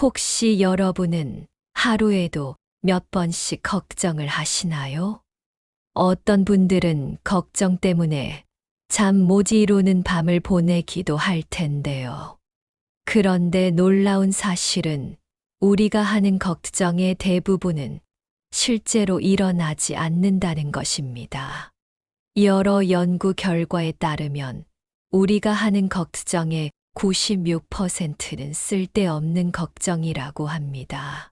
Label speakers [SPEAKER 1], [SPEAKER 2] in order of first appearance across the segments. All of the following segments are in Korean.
[SPEAKER 1] 혹시 여러분은 하루에도 몇 번씩 걱정을 하시나요? 어떤 분들은 걱정 때문에 잠 못 이루는 밤을 보내기도 할 텐데요. 그런데 놀라운 사실은 우리가 하는 걱정의 대부분은 실제로 일어나지 않는다는 것입니다. 여러 연구 결과에 따르면 우리가 하는 걱정의 96%는 쓸데없는 걱정이라고 합니다.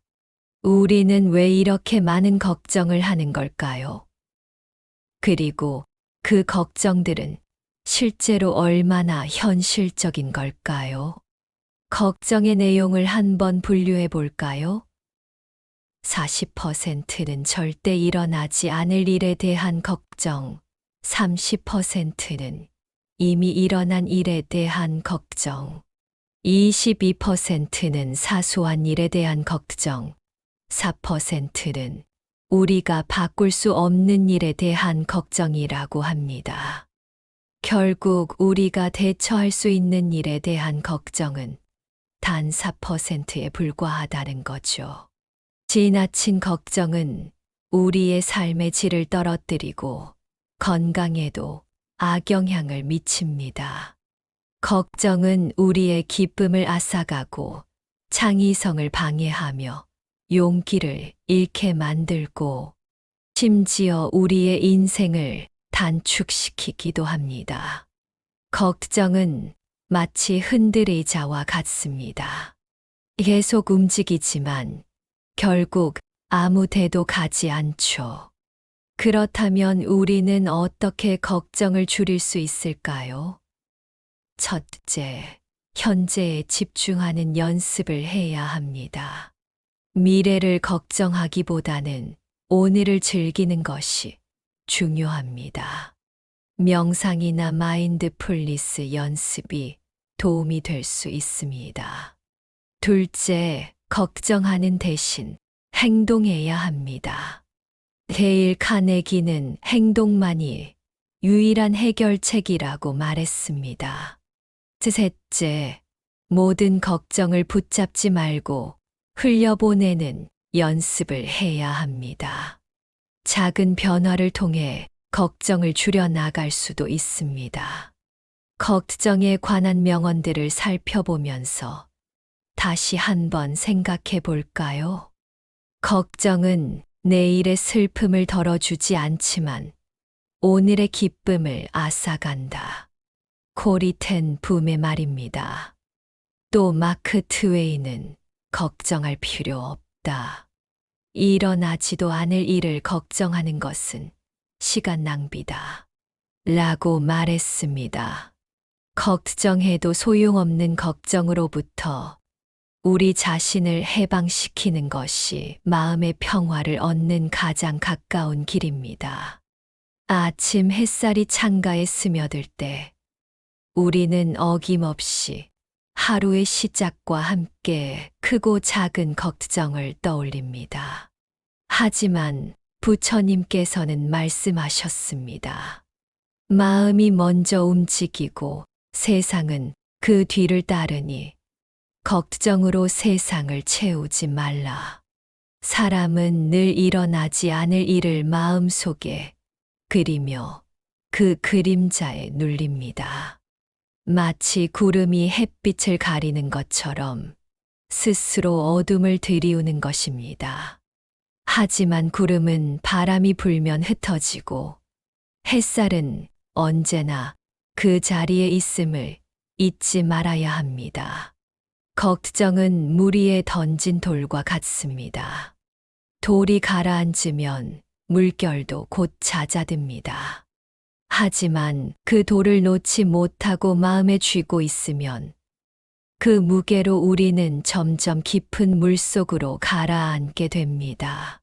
[SPEAKER 1] 우리는 왜 이렇게 많은 걱정을 하는 걸까요? 그리고 그 걱정들은 실제로 얼마나 현실적인 걸까요? 걱정의 내용을 한번 분류해 볼까요? 40%는 절대 일어나지 않을 일에 대한 걱정, 30%는 이미 일어난 일에 대한 걱정, 22%는 사소한 일에 대한 걱정, 4%는 우리가 바꿀 수 없는 일에 대한 걱정이라고 합니다. 결국 우리가 대처할 수 있는 일에 대한 걱정은 단 4%에 불과하다는 거죠. 지나친 걱정은 우리의 삶의 질을 떨어뜨리고 건강에도 악영향을 미칩니다. 걱정은 우리의 기쁨을 앗아가고 창의성을 방해하며 용기를 잃게 만들고 심지어 우리의 인생을 단축시키기도 합니다. 걱정은 마치 흔들의자와 같습니다. 계속 움직이지만 결국 아무 데도 가지 않죠. 그렇다면 우리는 어떻게 걱정을 줄일 수 있을까요? 첫째, 현재에 집중하는 연습을 해야 합니다. 미래를 걱정하기보다는 오늘을 즐기는 것이 중요합니다. 명상이나 마인드풀니스 연습이 도움이 될 수 있습니다. 둘째, 걱정하는 대신 행동해야 합니다. 데일 카네기는 행동만이 유일한 해결책이라고 말했습니다. 셋째, 모든 걱정을 붙잡지 말고 흘려보내는 연습을 해야 합니다. 작은 변화를 통해 걱정을 줄여나갈 수도 있습니다. 걱정에 관한 명언들을 살펴보면서 다시 한번 생각해 볼까요? 걱정은 내일의 슬픔을 덜어주지 않지만 오늘의 기쁨을 앗아간다. 코리텐 붐의 말입니다. 또 마크 트웨이는 걱정할 필요 없다. 일어나지도 않을 일을 걱정하는 것은 시간 낭비다. 라고 말했습니다. 걱정해도 소용없는 걱정으로부터 우리 자신을 해방시키는 것이 마음의 평화를 얻는 가장 가까운 길입니다. 아침 햇살이 창가에 스며들 때 우리는 어김없이 하루의 시작과 함께 크고 작은 걱정을 떠올립니다. 하지만 부처님께서는 말씀하셨습니다. 마음이 먼저 움직이고 세상은 그 뒤를 따르니 걱정으로 세상을 채우지 말라. 사람은 늘 일어나지 않을 일을 마음속에 그리며 그 그림자에 눌립니다. 마치 구름이 햇빛을 가리는 것처럼 스스로 어둠을 들이우는 것입니다. 하지만 구름은 바람이 불면 흩어지고 햇살은 언제나 그 자리에 있음을 잊지 말아야 합니다. 걱정은 물 위에 던진 돌과 같습니다. 돌이 가라앉으면 물결도 곧 잦아듭니다. 하지만 그 돌을 놓지 못하고 마음에 쥐고 있으면 그 무게로 우리는 점점 깊은 물속으로 가라앉게 됩니다.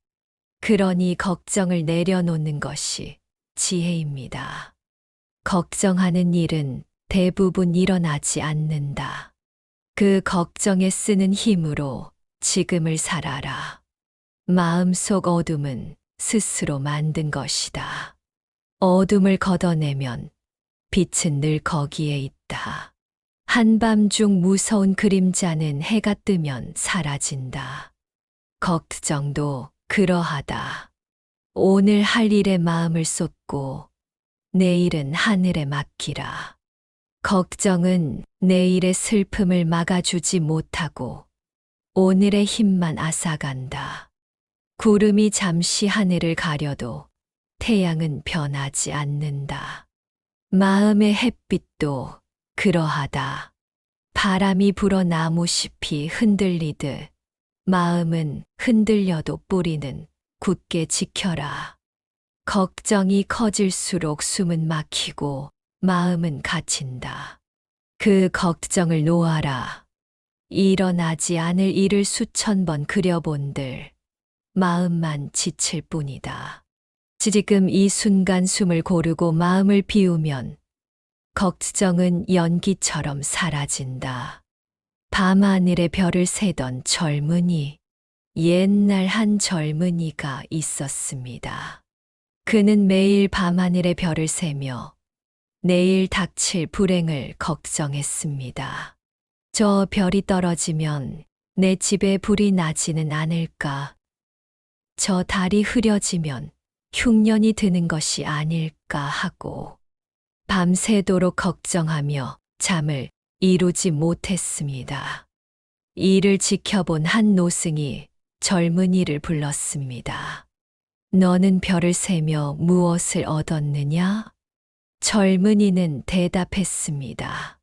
[SPEAKER 1] 그러니 걱정을 내려놓는 것이 지혜입니다. 걱정하는 일은 대부분 일어나지 않는다. 그 걱정에 쓰는 힘으로 지금을 살아라. 마음속 어둠은 스스로 만든 것이다. 어둠을 걷어내면 빛은 늘 거기에 있다. 한밤중 무서운 그림자는 해가 뜨면 사라진다. 걱정도 그러하다. 오늘 할 일에 마음을 쏟고 내일은 하늘에 맡기라. 걱정은 내일의 슬픔을 막아주지 못하고 오늘의 힘만 앗아간다. 구름이 잠시 하늘을 가려도 태양은 변하지 않는다. 마음의 햇빛도 그러하다. 바람이 불어 나무잎이 흔들리듯 마음은 흔들려도 뿌리는 굳게 지켜라. 걱정이 커질수록 숨은 막히고 마음은 갇힌다. 그 걱정을 놓아라. 일어나지 않을 일을 수천 번 그려본들 마음만 지칠 뿐이다. 지금 이 순간 숨을 고르고 마음을 비우면 걱정은 연기처럼 사라진다. 밤하늘의 별을 세던 젊은이, 옛날 한 젊은이가 있었습니다. 그는 매일 밤하늘의 별을 세며 내일 닥칠 불행을 걱정했습니다. 저 별이 떨어지면 내 집에 불이 나지는 않을까? 저 달이 흐려지면 흉년이 드는 것이 아닐까 하고 밤새도록 걱정하며 잠을 이루지 못했습니다. 이를 지켜본 한 노승이 젊은이를 불렀습니다. 너는 별을 세며 무엇을 얻었느냐? 젊은이는 대답했습니다.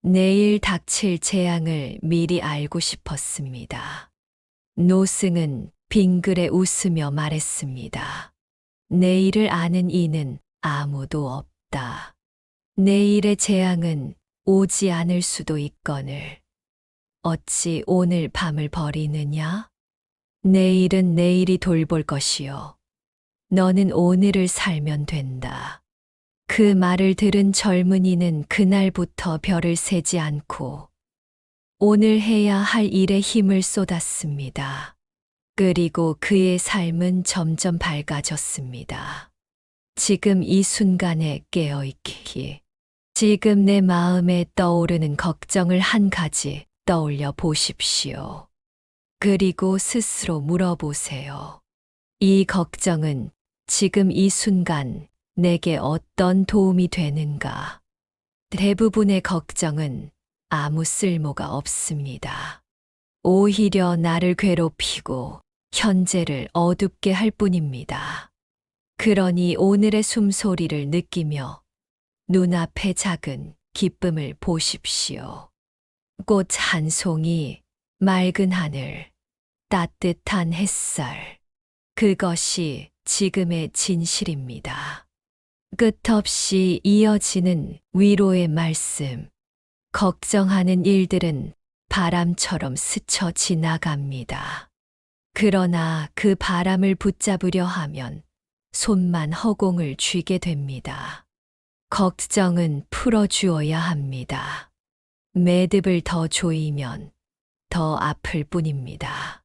[SPEAKER 1] 내일 닥칠 재앙을 미리 알고 싶었습니다. 노승은 빙그레 웃으며 말했습니다. 내일을 아는 이는 아무도 없다. 내일의 재앙은 오지 않을 수도 있거늘 어찌 오늘 밤을 버리느냐? 내일은 내일이 돌볼 것이요. 너는 오늘을 살면 된다. 그 말을 들은 젊은이는 그날부터 별을 세지 않고 오늘 해야 할 일에 힘을 쏟았습니다. 그리고 그의 삶은 점점 밝아졌습니다. 지금 이 순간에 깨어있기. 지금 내 마음에 떠오르는 걱정을 한 가지 떠올려 보십시오. 그리고 스스로 물어보세요. 이 걱정은 지금 이 순간 내게 어떤 도움이 되는가? 대부분의 걱정은 아무 쓸모가 없습니다. 오히려 나를 괴롭히고 현재를 어둡게 할 뿐입니다. 그러니 오늘의 숨소리를 느끼며 눈앞의 작은 기쁨을 보십시오. 꽃 한 송이, 맑은 하늘, 따뜻한 햇살. 그것이 지금의 진실입니다. 끝없이 이어지는 위로의 말씀. 걱정하는 일들은 바람처럼 스쳐 지나갑니다. 그러나 그 바람을 붙잡으려 하면 손만 허공을 쥐게 됩니다. 걱정은 풀어주어야 합니다. 매듭을 더 조이면 더 아플 뿐입니다.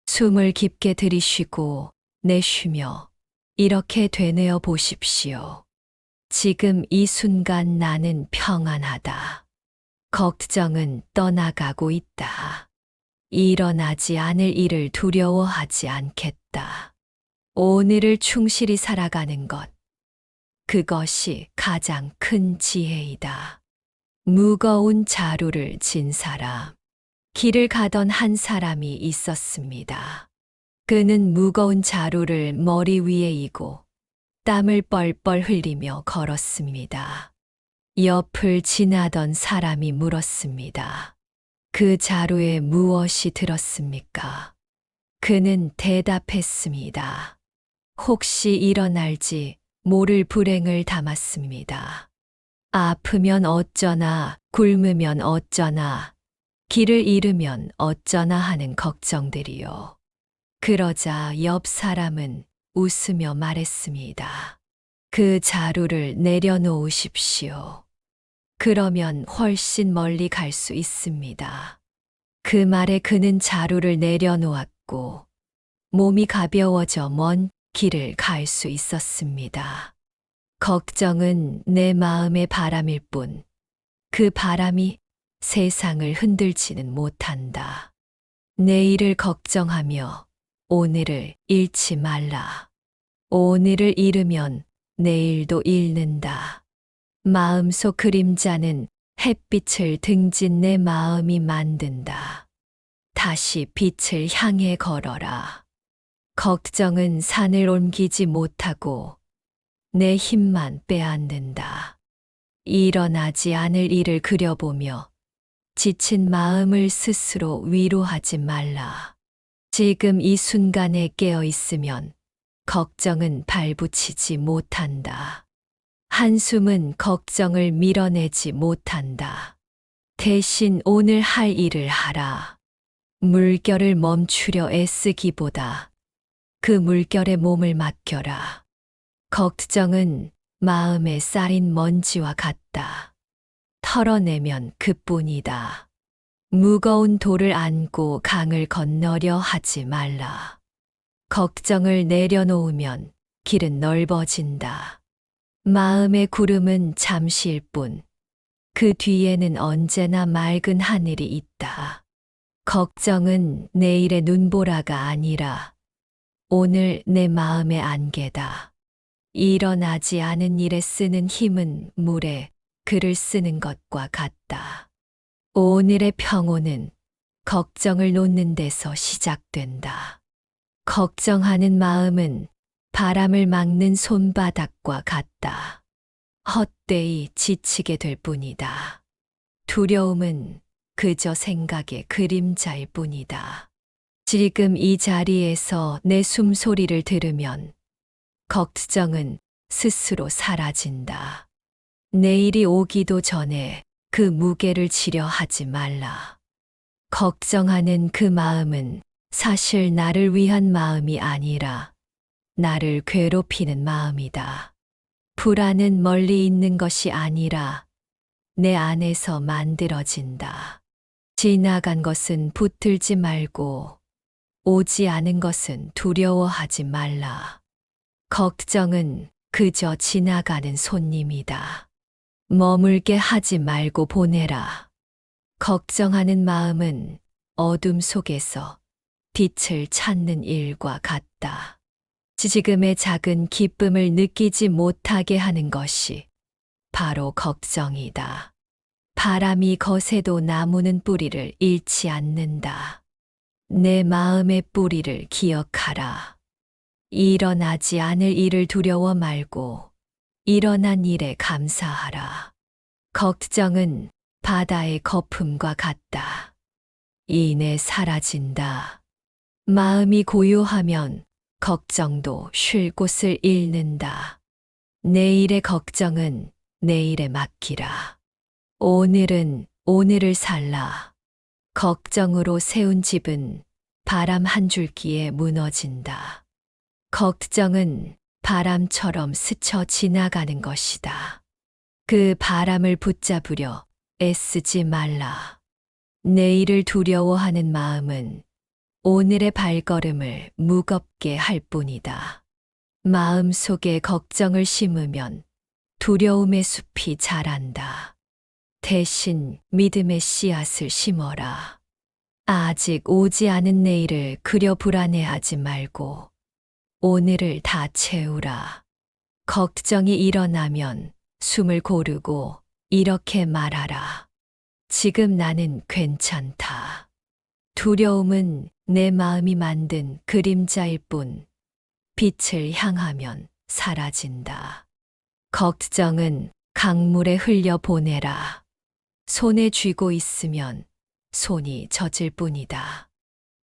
[SPEAKER 1] 숨을 깊게 들이쉬고 내쉬며 이렇게 되뇌어 보십시오. 지금 이 순간 나는 평안하다. 걱정은 떠나가고 있다. 일어나지 않을 일을 두려워하지 않겠다. 오늘을 충실히 살아가는 것. 그것이 가장 큰 지혜이다. 무거운 자루를 진 사람. 길을 가던 한 사람이 있었습니다. 그는 무거운 자루를 머리 위에 이고 땀을 뻘뻘 흘리며 걸었습니다. 옆을 지나던 사람이 물었습니다. 그 자루에 무엇이 들었습니까? 그는 대답했습니다. 혹시 일어날지 모를 불행을 담았습니다. 아프면 어쩌나, 굶으면 어쩌나, 길을 잃으면 어쩌나 하는 걱정들이요. 그러자 옆 사람은 웃으며 말했습니다. 그 자루를 내려놓으십시오. 그러면 훨씬 멀리 갈 수 있습니다. 그 말에 그는 자루를 내려놓았고 몸이 가벼워져 먼 길을 갈 수 있었습니다. 걱정은 내 마음의 바람일 뿐 그 바람이 세상을 흔들지는 못한다. 내일을 걱정하며 오늘을 잃지 말라. 오늘을 잃으면 내일도 잃는다. 마음속 그림자는 햇빛을 등진 내 마음이 만든다. 다시 빛을 향해 걸어라. 걱정은 산을 옮기지 못하고 내 힘만 빼앗는다. 일어나지 않을 일을 그려보며 지친 마음을 스스로 위로하지 말라. 지금 이 순간에 깨어 있으면 걱정은 발붙이지 못한다. 한숨은 걱정을 밀어내지 못한다. 대신 오늘 할 일을 하라. 물결을 멈추려 애쓰기보다 그 물결에 몸을 맡겨라. 걱정은 마음에 쌓인 먼지와 같다. 털어내면 그뿐이다. 무거운 돌을 안고 강을 건너려 하지 말라. 걱정을 내려놓으면 길은 넓어진다. 마음의 구름은 잠시일 뿐, 그 뒤에는 언제나 맑은 하늘이 있다. 걱정은 내일의 눈보라가 아니라 오늘 내 마음의 안개다. 일어나지 않은 일에 쓰는 힘은 물에 글을 쓰는 것과 같다. 오늘의 평온은 걱정을 놓는 데서 시작된다. 걱정하는 마음은 바람을 막는 손바닥과 같다. 헛되이 지치게 될 뿐이다. 두려움은 그저 생각의 그림자일 뿐이다. 지금 이 자리에서 내 숨소리를 들으면 걱정은 스스로 사라진다. 내일이 오기도 전에 그 무게를 지려 하지 말라. 걱정하는 그 마음은 사실 나를 위한 마음이 아니라 나를 괴롭히는 마음이다. 불안은 멀리 있는 것이 아니라 내 안에서 만들어진다. 지나간 것은 붙들지 말고 오지 않은 것은 두려워하지 말라. 걱정은 그저 지나가는 손님이다. 머물게 하지 말고 보내라. 걱정하는 마음은 어둠 속에서 빛을 찾는 일과 같다. 지금의 작은 기쁨을 느끼지 못하게 하는 것이 바로 걱정이다. 바람이 거세도 나무는 뿌리를 잃지 않는다. 내 마음의 뿌리를 기억하라. 일어나지 않을 일을 두려워 말고 일어난 일에 감사하라. 걱정은 바다의 거품과 같다. 이내 사라진다. 마음이 고요하면 걱정도 쉴 곳을 잃는다. 내일의 걱정은 내일에 맡기라. 오늘은 오늘을 살라. 걱정으로 세운 집은 바람 한 줄기에 무너진다. 걱정은 바람처럼 스쳐 지나가는 것이다. 그 바람을 붙잡으려 애쓰지 말라. 내일을 두려워하는 마음은 오늘의 발걸음을 무겁게 할 뿐이다. 마음 속에 걱정을 심으면 두려움의 숲이 자란다. 대신 믿음의 씨앗을 심어라. 아직 오지 않은 내일을 그려 불안해하지 말고 오늘을 다 채우라. 걱정이 일어나면 숨을 고르고 이렇게 말하라. 지금 나는 괜찮다. 두려움은 내 마음이 만든 그림자일 뿐 빛을 향하면 사라진다. 걱정은 강물에 흘려 보내라. 손에 쥐고 있으면 손이 젖을 뿐이다.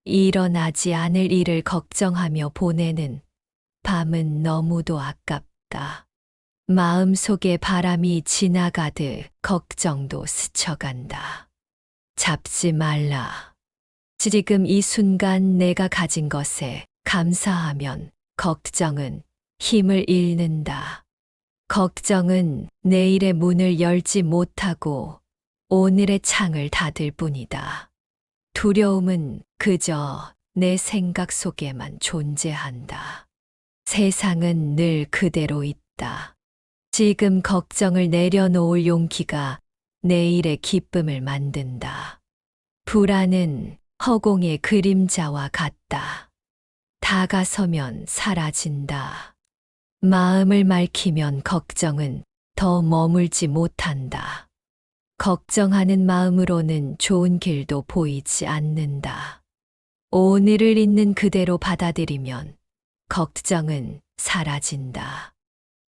[SPEAKER 1] 일어나지 않을 일을 걱정하며 보내는 밤은 너무도 아깝다. 마음속에 바람이 지나가듯 걱정도 스쳐간다. 잡지 말라. 지금 이 순간 내가 가진 것에 감사하면 걱정은 힘을 잃는다. 걱정은 내일의 문을 열지 못하고 오늘의 창을 닫을 뿐이다. 두려움은 그저 내 생각 속에만 존재한다. 세상은 늘 그대로 있다. 지금 걱정을 내려놓을 용기가 내일의 기쁨을 만든다. 불안은 허공의 그림자와 같다. 다가서면 사라진다. 마음을 맑히면 걱정은 더 머물지 못한다. 걱정하는 마음으로는 좋은 길도 보이지 않는다. 오늘을 있는 그대로 받아들이면 걱정은 사라진다.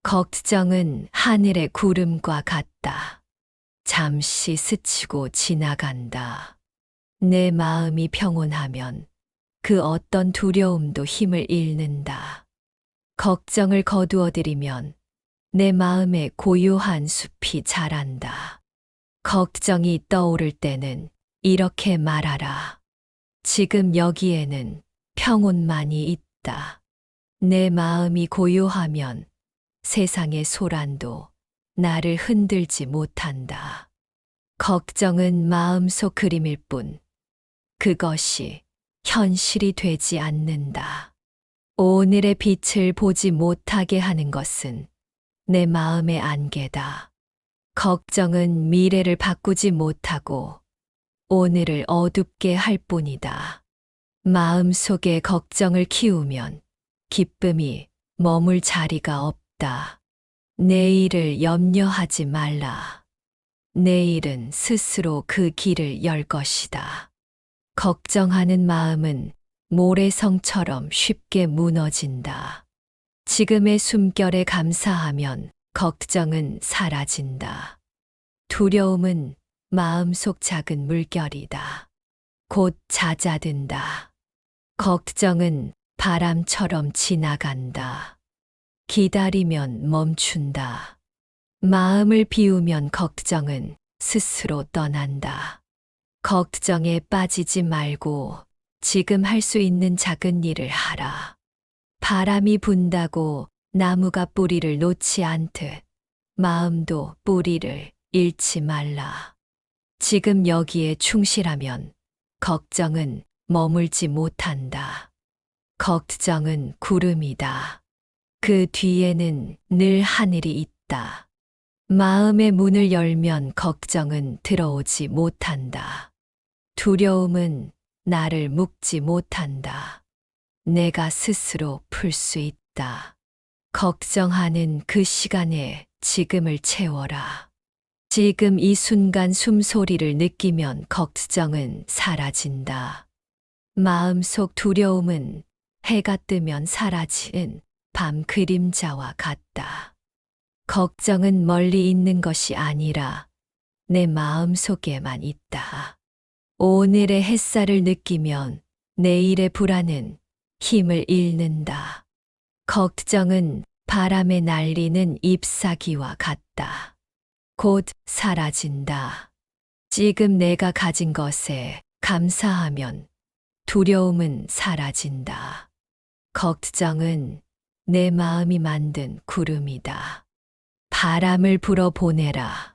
[SPEAKER 1] 걱정은 하늘의 구름과 같다. 잠시 스치고 지나간다. 내 마음이 평온하면 그 어떤 두려움도 힘을 잃는다. 걱정을 거두어들이면 내 마음에 고요한 숲이 자란다. 걱정이 떠오를 때는 이렇게 말하라. 지금 여기에는 평온만이 있다. 내 마음이 고요하면 세상의 소란도 나를 흔들지 못한다. 걱정은 마음속 그림일 뿐 그것이 현실이 되지 않는다. 오늘의 빛을 보지 못하게 하는 것은 내 마음의 안개다. 걱정은 미래를 바꾸지 못하고 오늘을 어둡게 할 뿐이다. 마음속에 걱정을 키우면 기쁨이 머물 자리가 없다. 내일을 염려하지 말라. 내일은 스스로 그 길을 열 것이다. 걱정하는 마음은 모래성처럼 쉽게 무너진다. 지금의 숨결에 감사하면 걱정은 사라진다. 두려움은 마음속 작은 물결이다. 곧 잦아든다. 걱정은 바람처럼 지나간다. 기다리면 멈춘다. 마음을 비우면 걱정은 스스로 떠난다. 걱정에 빠지지 말고 지금 할 수 있는 작은 일을 하라. 바람이 분다고 나무가 뿌리를 놓지 않듯 마음도 뿌리를 잃지 말라. 지금 여기에 충실하면 걱정은 머물지 못한다. 걱정은 구름이다. 그 뒤에는 늘 하늘이 있다. 마음의 문을 열면 걱정은 들어오지 못한다. 두려움은 나를 묶지 못한다. 내가 스스로 풀 수 있다. 걱정하는 그 시간에 지금을 채워라. 지금 이 순간 숨소리를 느끼면 걱정은 사라진다. 마음속 두려움은 해가 뜨면 사라지는 밤 그림자와 같다. 걱정은 멀리 있는 것이 아니라 내 마음속에만 있다. 오늘의 햇살을 느끼면 내일의 불안은 힘을 잃는다. 걱정은 바람에 날리는 잎사귀와 같다. 곧 사라진다. 지금 내가 가진 것에 감사하면 두려움은 사라진다. 걱정은 내 마음이 만든 구름이다. 바람을 불어 보내라.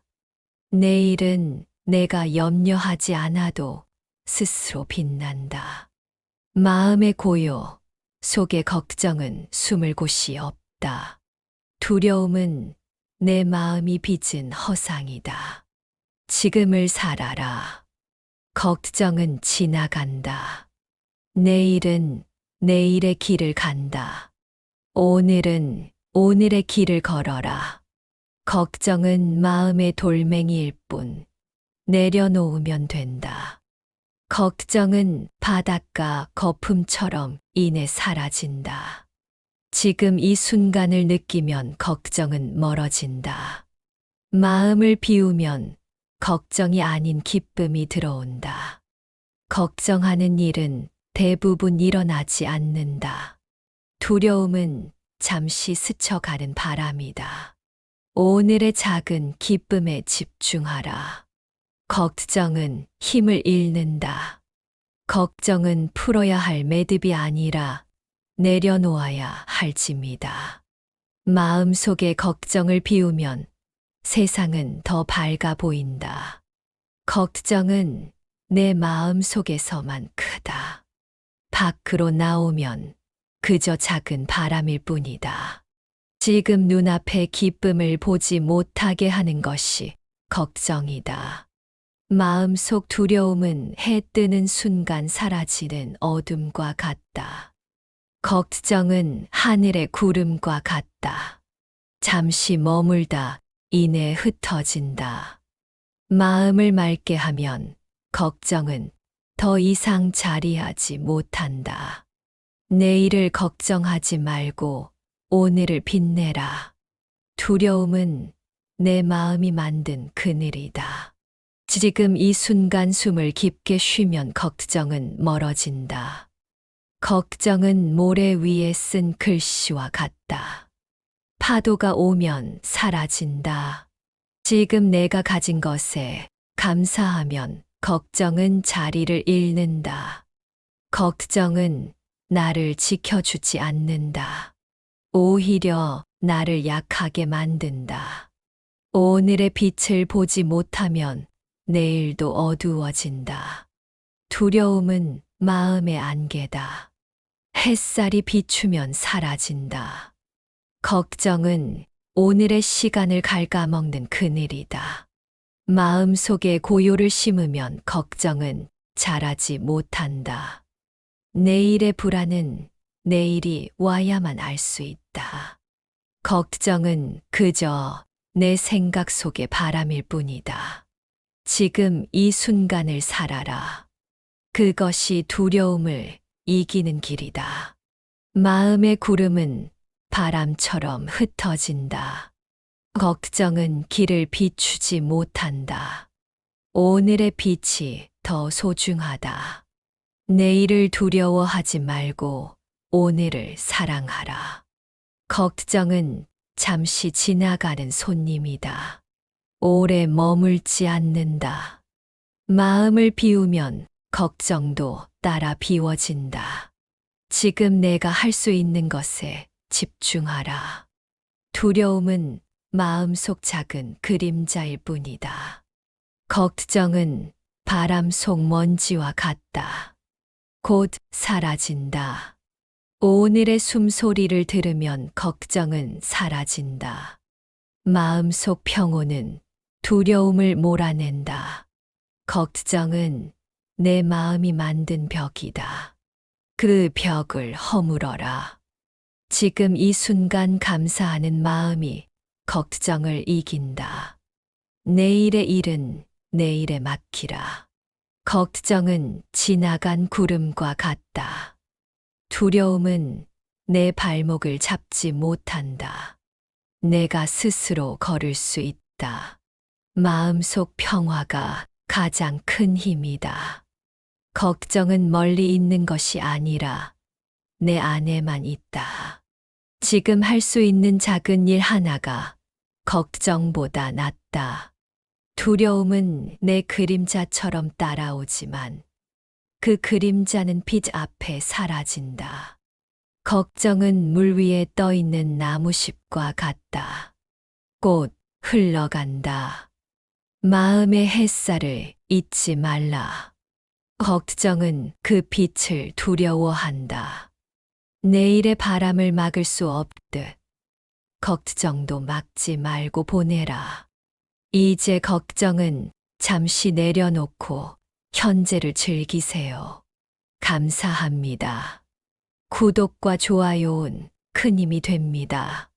[SPEAKER 1] 내일은 내가 염려하지 않아도 스스로 빛난다. 마음의 고요 속에 걱정은 숨을 곳이 없다. 두려움은 내 마음이 빚은 허상이다. 지금을 살아라. 걱정은 지나간다. 내일은 내일의 길을 간다. 오늘은 오늘의 길을 걸어라. 걱정은 마음의 돌멩이일 뿐 내려놓으면 된다. 걱정은 바닷가 거품처럼 인해 사라진다. 지금 이 순간을 느끼면 걱정은 멀어진다. 마음을 비우면 걱정이 아닌 기쁨이 들어온다. 걱정하는 일은 대부분 일어나지 않는다. 두려움은 잠시 스쳐가는 바람이다. 오늘의 작은 기쁨에 집중하라. 걱정은 힘을 잃는다. 걱정은 풀어야 할 매듭이 아니라 내려놓아야 할 짐이다. 마음속에 걱정을 비우면 세상은 더 밝아 보인다. 걱정은 내 마음속에서만 크다. 밖으로 나오면 그저 작은 바람일 뿐이다. 지금 눈앞의 기쁨을 보지 못하게 하는 것이 걱정이다. 마음속 두려움은 해 뜨는 순간 사라지는 어둠과 같다. 걱정은 하늘의 구름과 같다. 잠시 머물다 이내 흩어진다. 마음을 맑게 하면 걱정은 더 이상 자리하지 못한다. 내일을 걱정하지 말고 오늘을 빛내라. 두려움은 내 마음이 만든 그늘이다. 지금 이 순간 숨을 깊게 쉬면 걱정은 멀어진다. 걱정은 모래 위에 쓴 글씨와 같다. 파도가 오면 사라진다. 지금 내가 가진 것에 감사하면 걱정은 자리를 잃는다. 걱정은 나를 지켜주지 않는다. 오히려 나를 약하게 만든다. 오늘의 빛을 보지 못하면 내일도 어두워진다. 두려움은 마음의 안개다. 햇살이 비추면 사라진다. 걱정은 오늘의 시간을 갉아먹는 그늘이다. 마음속에 고요를 심으면 걱정은 자라지 못한다. 내일의 불안은 내일이 와야만 알 수 있다. 걱정은 그저 내 생각 속의 바람일 뿐이다. 지금 이 순간을 살아라. 그것이 두려움을 이기는 길이다. 마음의 구름은 바람처럼 흩어진다. 걱정은 길을 비추지 못한다. 오늘의 빛이 더 소중하다. 내일을 두려워하지 말고 오늘을 사랑하라. 걱정은 잠시 지나가는 손님이다. 오래 머물지 않는다. 마음을 비우면 걱정도 따라 비워진다. 지금 내가 할 수 있는 것에 집중하라. 두려움은 마음속 작은 그림자일 뿐이다. 걱정은 바람 속 먼지와 같다. 곧 사라진다. 오늘의 숨소리를 들으면 걱정은 사라진다. 마음속 평온은 두려움을 몰아낸다. 걱정은 내 마음이 만든 벽이다. 그 벽을 허물어라. 지금 이 순간 감사하는 마음이 걱정을 이긴다. 내일의 일은 내일에 맡기라. 걱정은 지나간 구름과 같다. 두려움은 내 발목을 잡지 못한다. 내가 스스로 걸을 수 있다. 마음속 평화가 가장 큰 힘이다. 걱정은 멀리 있는 것이 아니라 내 안에만 있다. 지금 할 수 있는 작은 일 하나가 걱정보다 낫다. 두려움은 내 그림자처럼 따라오지만 그 그림자는 빛 앞에 사라진다. 걱정은 물 위에 떠 있는 나무잎과 같다. 꽃 흘러간다. 마음의 햇살을 잊지 말라. 걱정은 그 빛을 두려워한다. 내일의 바람을 막을 수 없듯 걱정도 막지 말고 보내라. 이제 걱정은 잠시 내려놓고 현재를 즐기세요. 감사합니다. 구독과 좋아요는 큰 힘이 됩니다.